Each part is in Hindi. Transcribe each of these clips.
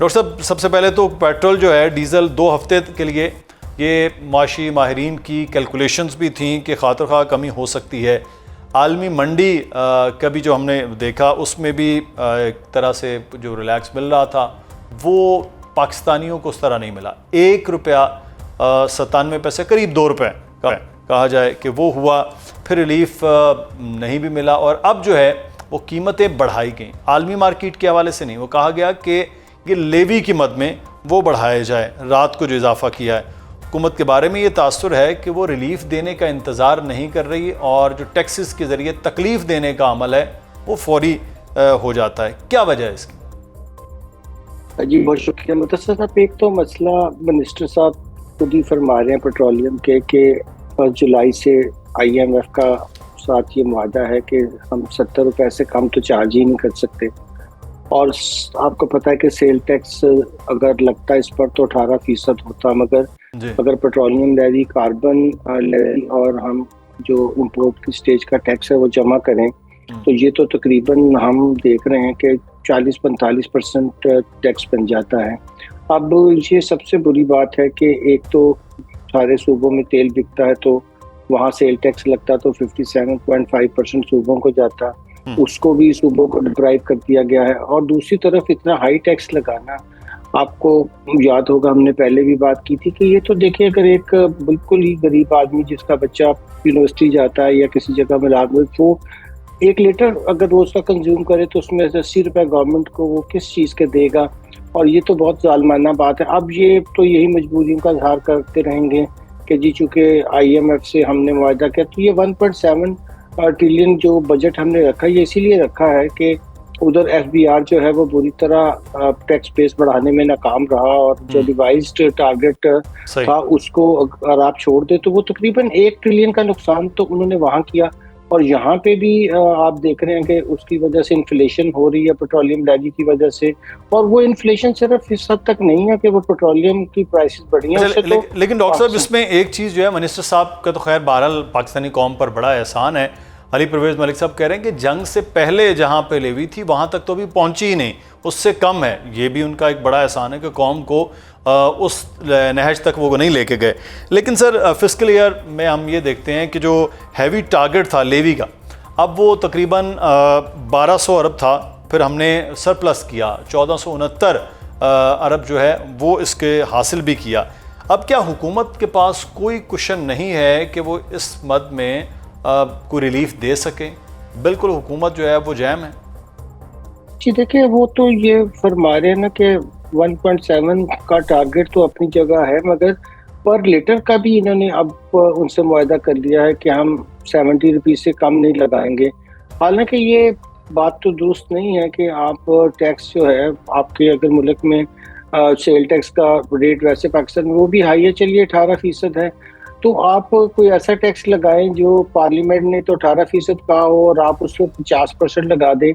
डॉक्टर साहब, सबसे पहले तो पेट्रोल जो है, डीज़ल 2 हफ्ते के लिए ये माशी माहिरीन की कैलकुलेशंस भी थी कि खातिर खा कमी हो सकती है। आलमी मंडी का भी जो हमने देखा उसमें भी एक तरह से जो रिलैक्स मिल रहा था वो पाकिस्तानियों को उस तरह नहीं मिला। 1 रुपया 97 पैसे, करीब 2 रुपये कहा जाए कि वो हुआ, फिर रिलीफ नहीं भी मिला। और अब जो है वो कीमतें बढ़ाई गई, आलमी मार्केट के हवाले से नहीं, वो कहा गया कि ये लेवी की मद में वो बढ़ाया जाए। रात को जो इजाफा किया है हुकूमत के बारे में, ये तासुर है कि वो रिलीफ देने का इंतज़ार नहीं कर रही और जो टैक्सेस के ज़रिए तकलीफ़ देने का अमल है वो फौरी हो जाता है। क्या वजह है इसकी? जी बहुत शुक्रिया मुदस्सिर साहब। एक तो मसला मिनिस्टर साहब खुद ही फरमा रहे हैं पेट्रोलियम के कि 1 जुलाई से IMF का साथ ये मुआदा है कि हम 70 रुपए से कम तो चार्ज ही नहीं कर सकते। और आपको पता है कि सेल टैक्स अगर लगता है इस पर तो 18% होता, मगर अगर पेट्रोलियम लेवी, कार्बन लेवी और हम जो इम्पोर्ट की स्टेज का टैक्स है वो जमा करें तो ये तो तकरीबन हम देख रहे हैं कि 40-45% टैक्स बन जाता है। अब ये सबसे बुरी बात है कि एक तो सारे सूबों में तेल बिकता है तो वहाँ सेल टैक्स लगता तो 57.5% सूबों को जाता, उसको भी सूबों को डिप्राइव कर दिया गया है। और दूसरी तरफ इतना हाई टैक्स लगाना, आपको याद होगा हमने पहले भी बात की थी कि ये तो देखिए अगर एक बिल्कुल ही गरीब आदमी जिसका बच्चा यूनिवर्सिटी जाता है या किसी जगह में लागू, तो 1 लीटर अगर रोज का कंज्यूम करे तो उसमें 80 रुपए गवर्नमेंट को वो किस चीज़ के देगा, और ये तो बहुत जालमाना बात है। अब ये तो यही मजबूरियों का इजहार करते रहेंगे कि जी चूँकि IMF से हमने मुआहदा किया, तो ये 1.7 ट्रिलियन जो बजट हमने रखा ये इसीलिए रखा है कि उधर FBR जो है वो बुरी तरह टैक्स बेस बढ़ाने में नाकाम रहा, और जो रिवाइज्ड टारगेट था उसको अगर आप छोड़ दे तो वो तकरीबन 1 ट्रिलियन का नुकसान तो उन्होंने वहाँ किया। और यहाँ पे भी आप देख रहे हैं कि उसकी वजह से इन्फ्लेशन हो रही है पेट्रोलियम लेवी की वजह से, और वो इन्फ्लेशन सिर्फ इस हद तक नहीं है कि वो पेट्रोलियम की प्राइसेस बढ़ी हैं। लेकिन डॉक्टर साहब, इसमें एक चीज़ जो है, मिनिस्टर साहब का तो खैर बहरहाल पाकिस्तानी कौम पर बड़ा एहसान है। अली परवेज़ मलिक साहब कह रहे हैं कि जंग से पहले जहाँ पे लेवी थी वहाँ तक तो अभी पहुँची ही नहीं, उससे कम है। ये भी उनका एक बड़ा एहसान है कि कौम को उस नहज तक वो नहीं लेके गए। लेकिन सर, फिस्कल ईयर में हम ये देखते हैं कि जो हैवी टारगेट था लेवी का, अब वो तकरीबन 1200 अरब था, फिर हमने सरप्लस किया 1469 अरब जो है वो इसके हासिल भी किया। अब क्या हुकूमत के पास कोई कुशन नहीं है कि वो इस मद में कोई रिलीफ दे सके? बिल्कुल हुकूमत जो है वो जैम है। जी देखिए, वो तो ये फरमा रहे हैं ना कि 1.7 का टारगेट तो अपनी जगह है, मगर पर लीटर का भी इन्होंने अब उनसे मुआहदा कर लिया है कि हम 70 रुपीज़ से कम नहीं लगाएंगे। हालांकि ये बात तो दुरुस्त नहीं है कि आप टैक्स जो है आपके अगर मुल्क में सेल टैक्स का रेट वैसे पाकिस्तान में वो भी हाई है, चलिए 18% है, तो आप कोई ऐसा टैक्स लगाएं जो पार्लियामेंट ने तो 18% कहा हो और आप उसको 50% लगा दें,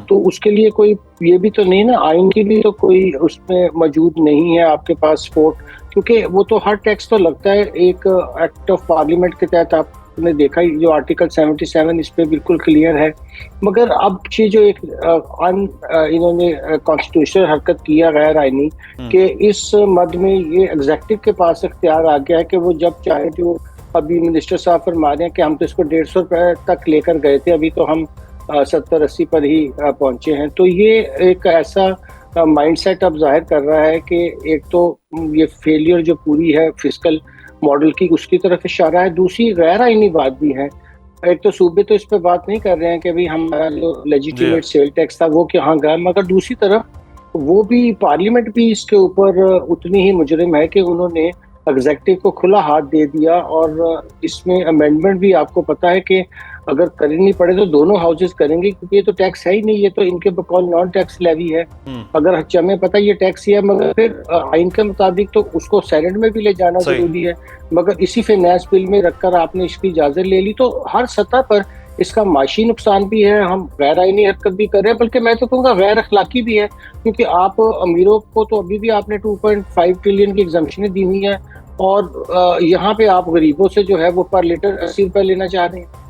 तो उसके लिए कोई ये भी तो नहीं ना, आइन की भी तो कोई उसमें मौजूद नहीं है आपके पास सपोर्ट, क्योंकि वो तो हर टैक्स तो लगता है एक एक्ट ऑफ पार्लियामेंट के तहत। आपने देखा जो आर्टिकल 77 इस पे बिल्कुल क्लियर है। मगर अब ये जो एक इन्होंने कॉन्स्टिट्यूशनल हरकत किया गैर आइनी कि इस मद में ये एग्जेक्टिव के पास इख्तियार आ गया है कि वो जब चाहे, जो अभी मिनिस्टर साहब फरमा रहे हैं कि हम तो इसको 150 रुपए तक लेकर गए थे, अभी तो हम 70-80 पर ही पहुंचे हैं। तो ये एक ऐसा माइंडसेट अब जाहिर कर रहा है कि एक तो ये फेलियर जो पूरी है फिस्कल मॉडल की उसकी तरफ इशारा है, दूसरी गैर आइनी बात भी है। एक तो सूबे तो इस पे बात नहीं कर रहे हैं कि भाई हमारा जो लेजिटिमेट सेल टैक्स था वो कहाँ गया, मगर दूसरी तरफ वो भी पार्लियामेंट भी इसके ऊपर उतनी ही मुजरिम है कि उन्होंने एग्जेक्टिव को खुला हाथ दे दिया। और इसमें अमेंडमेंट भी आपको पता है कि अगर करनी पड़े तो दोनों हाउसेस करेंगे, क्योंकि ये तो टैक्स है ही नहीं, ये तो इनके बकौल नॉन टैक्स लेवी है। अगर हमें पता ये टैक्स ही है, मगर फिर आइन के मुताबिक तो उसको सेनेट में भी ले जाना जरूरी है, मगर इसी फाइनेंस बिल में रखकर आपने इसकी इजाजत ले ली। तो हर सतह पर इसका माशी नुकसान भी है, हम गैर आइनी हरकत भी कर रहे हैं, बल्कि मैं तो कहूँगा गैर अखलाकी भी है, क्योंकि आप अमीरों को तो अभी भी आपने 2.5 ट्रिलियन की एग्जम्पशनें दी हुई है, और यहाँ पे आप गरीबों से जो है वो पर लीटर 80 रुपए लेना चाह रहे हैं।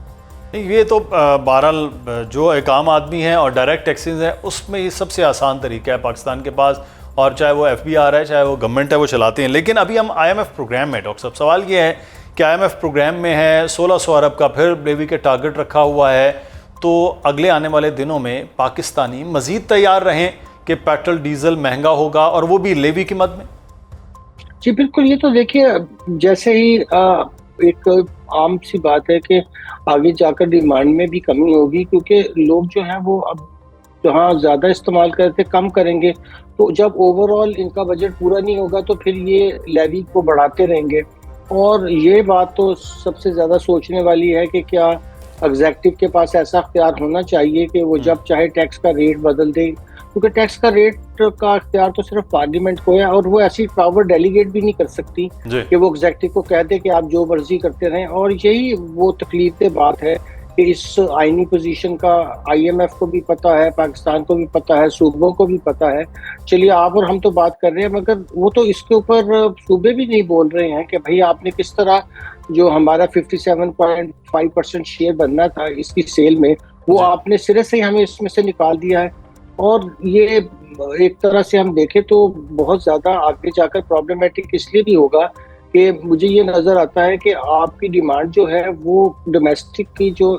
ये तो बहरहाल जो एक आम आदमी है और डायरेक्ट टैक्सेस है उसमें ये सबसे आसान तरीका है पाकिस्तान के पास, और चाहे वो FBR है, चाहे वो गवर्नमेंट है, वो चलाते हैं। लेकिन अभी हम IMF प्रोग्राम में, डॉक्टर साहब, सवाल ये है कि IMF प्रोग्राम में है 1600 अरब का फिर लेवी के टारगेट रखा हुआ है, तो अगले आने वाले दिनों में पाकिस्तानी मज़ीद तैयार रहें कि पेट्रोल डीजल महंगा होगा, और वो भी लेवी की मद में? जी बिल्कुल, ये तो देखिए जैसे ही एक आम सी बात है कि आगे जाकर डिमांड में भी कमी होगी, क्योंकि लोग जो हैं वो अब जहाँ ज़्यादा इस्तेमाल करते कम करेंगे, तो जब ओवरऑल इनका बजट पूरा नहीं होगा तो फिर ये लेवी को बढ़ाते रहेंगे। और ये बात तो सबसे ज़्यादा सोचने वाली है कि क्या एग्जेक्टिव के पास ऐसा अख्तियार होना चाहिए कि वो जब चाहे टैक्स का रेट बदल दे, क्योंकि टैक्स का रेट का अख्तियार तो सिर्फ पार्लियामेंट को है, और वो ऐसी पावर डेलीगेट भी नहीं कर सकती कि वो एग्जेक्टिव को कह दे कि आप जो मर्जी करते रहें। और यही वो तकलीफ की बात है कि इस आईनी पोजीशन का IMF को भी पता है, पाकिस्तान को भी पता है, सूबों को भी पता है। चलिए आप और हम तो बात कर रहे हैं, मगर वो तो इसके ऊपर सूबे भी नहीं बोल रहे हैं कि भाई आपने किस तरह जो हमारा 57.5% शेयर बनना था इसकी सेल में, वो आपने सिरे से ही हमें इसमें से निकाल दिया है। और ये एक तरह से हम देखें तो बहुत ज़्यादा आगे जाकर प्रॉब्लमेटिक इसलिए भी होगा कि मुझे ये नज़र आता है कि आपकी डिमांड जो है वो डोमेस्टिक की जो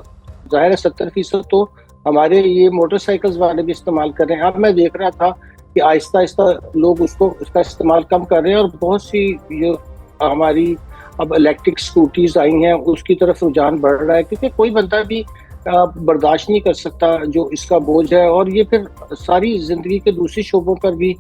ज़ाहिर है 70% तो हमारे ये मोटरसाइकिल्स वाले भी इस्तेमाल कर रहे हैं। अब मैं देख रहा था कि आहिस्ता आहिस्ता लोग उसका इस्तेमाल कम कर रहे हैं, और बहुत सी जो हमारी अब इलेक्ट्रिक स्कूटीज आई हैं उसकी तरफ रुझान बढ़ रहा है, क्योंकि कोई बंदा भी बर्दाश्त नहीं कर सकता जो इसका बोझ है। और ये फिर सारी जिंदगी के दूसरे शोबों पर भी,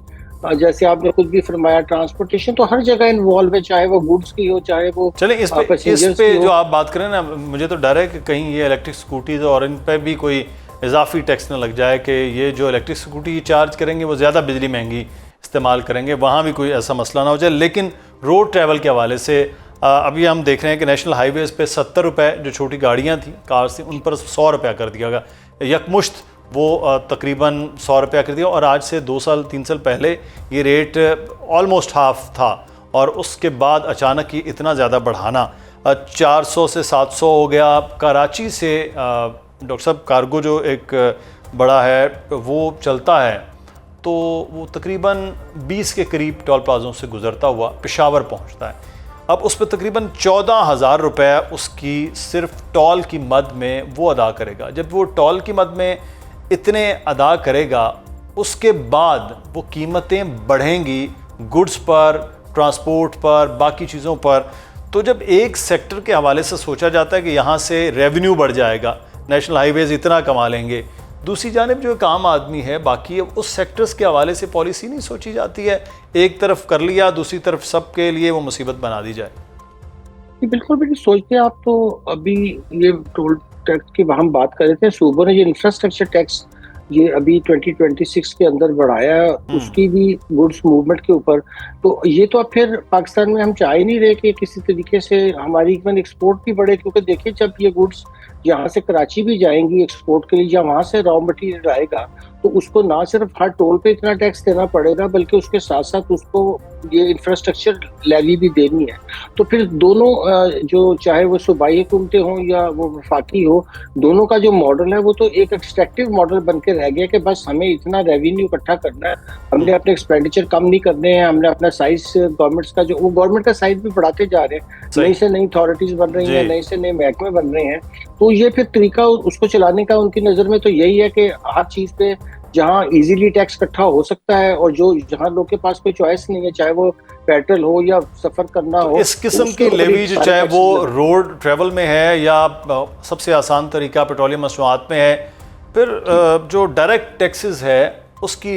जैसे आपने खुद भी फरमाया, ट्रांसपोर्टेशन तो हर जगह इन्वॉल्व है, चाहे वो गुड्स की हो, चाहे वो चले इस पे जो आप बात करें ना, मुझे तो डर है कि कहीं ये इलेक्ट्रिक स्कूटीज और इन पे भी कोई इजाफी टैक्स न लग जाए कि ये जो इलेक्ट्रिक स्कूटी चार्ज करेंगे वो ज़्यादा बिजली महंगी इस्तेमाल करेंगे, वहाँ भी कोई ऐसा मसला ना हो जाए। लेकिन रोड ट्रैवल के हवाले से अभी हम देख रहे हैं कि नेशनल हाईवेज़ पे 70 रुपये जो छोटी गाड़ियाँ थी, कार थी, उन पर 100 रुपया कर दिया गया, यकमुश्त वो तकरीबन 100 रुपया कर दिया। और आज से 2-3 साल पहले ये रेट ऑलमोस्ट हाफ था, और उसके बाद अचानक ही इतना ज़्यादा बढ़ाना 400 से 700 हो गया। कराची से डॉक्टर साहब कार्गो जो एक बड़ा है वो चलता है, तो वो तकरीबन 20 के करीब टोल प्लाज़ों से गुज़रता हुआ पेशावर पहुंचता है। अब उस पर तकरीबन 14,000 रुपये उसकी सिर्फ टोल की मद में वो अदा करेगा। जब वो टोल की मद में इतने अदा करेगा, उसके बाद वो कीमतें बढ़ेंगी गुड्स पर, ट्रांसपोर्ट पर, बाकी चीज़ों पर। तो जब एक सेक्टर के हवाले से सोचा जाता है कि यहाँ से रेवेन्यू बढ़ जाएगा, नेशनल हाईवेज़ इतना कमा लेंगे, दूसरी जानिब जो एक आम आदमी है बाकी उस सेक्टर्स के हवाले से पॉलिसी नहीं सोची जाती है। एक तरफ कर लिया, दूसरी तरफ सबके लिए वो मुसीबत बना दी जाए। बिल्कुल भी नहीं सोचते आप। तो अभी ये टोल टैक्स की हम बात कर रहे थे, सूबों ने ये इंफ्रास्ट्रक्चर टैक्स ये अभी 2026 के अंदर बढ़ाया, उसकी भी गुड्स मूवमेंट के ऊपर। तो ये तो अब फिर पाकिस्तान में हम चाह ही नहीं रहे कि किसी तरीके से हमारी इवन एक्सपोर्ट भी बढ़े, क्योंकि देखिए जब ये गुड्स यहाँ से कराची भी जाएंगी एक्सपोर्ट के लिए, या वहाँ से रॉ मटेरियल आएगा, तो उसको ना सिर्फ हर टोल पे इतना टैक्स देना पड़ेगा, बल्कि उसके साथ साथ उसको ये इंफ्रास्ट्रक्चर लेवी भी देनी है। तो फिर दोनों जो चाहे वो सूबाई हुकूमतें हों या वो वफाकी हो, दोनों का जो मॉडल है वो तो एक एक्सट्रैक्टिव मॉडल बन के रह गया कि बस हमें इतना रेवेन्यू इकट्ठा करना है, हमने अपने एक्सपेंडिचर कम नहीं करने हैं, हमने अपना साइज गवर्नमेंट्स का जो वो गवर्नमेंट का साइज भी बढ़ाते जा रहे हैं, नई से नई अथॉरिटीज बन रही हैं, नए से नए महकमे बन रहे हैं। तो ये फिर तरीका उसको चलाने का उनकी नज़र में तो यही है कि हर चीज़ पे जहाँ इजीली टैक्स इकट्ठा हो सकता है, और जो जहाँ लोग के पास कोई चॉइस नहीं है, चाहे वो पेट्रोल हो या सफ़र करना हो, इस किस्म की लेवी जो चाहे वो रोड ट्रैवल में है या सबसे आसान तरीका पेट्रोलियम मसनूआत में है, फिर जो डायरेक्ट टैक्सेस है उसकी